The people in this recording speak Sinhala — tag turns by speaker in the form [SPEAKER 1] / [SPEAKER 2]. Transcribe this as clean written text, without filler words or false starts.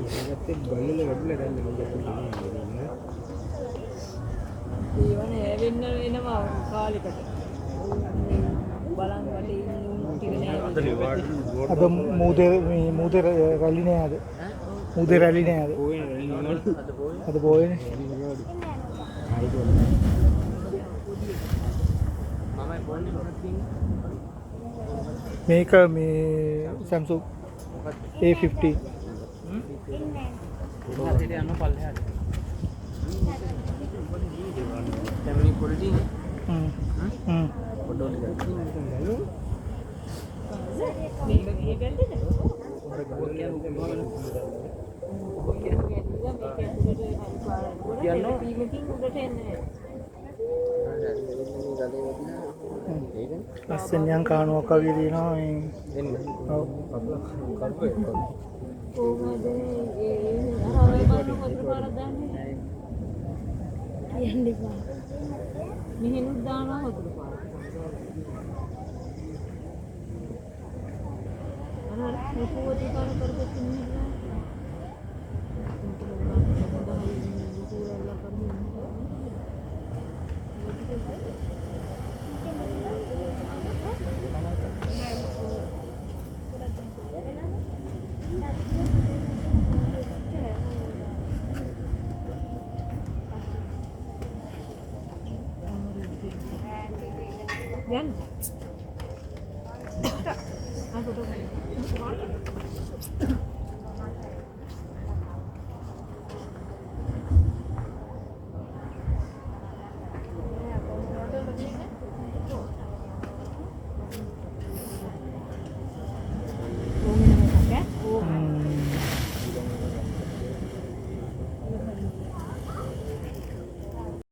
[SPEAKER 1] ඒකත් ගල්වල වැටුලා දැන් මම
[SPEAKER 2] ඒවනේ ඇවෙන්න එනවා කාලෙකට. බලන් වටේ ඉන්න උන් ටික නෑ.
[SPEAKER 3] අද මූදේ රැලි නෑ අද. මූදේ රැලි නෑ අද. අද පොයනේ. මේක මේ Samsung A50 ලස්සන යන් කානුවක් වගේ තියෙනවා මේ ඔව්
[SPEAKER 2] කොහොමද ඒ හරවයි බලන්න හොඳට පාරක් දාන්නේ යන්නේ බා මෙහෙනුත් දානවා හොඳට පාරක් අර මොකෝටි පාර කරපත් ඉන්නේ Yan. Ano to?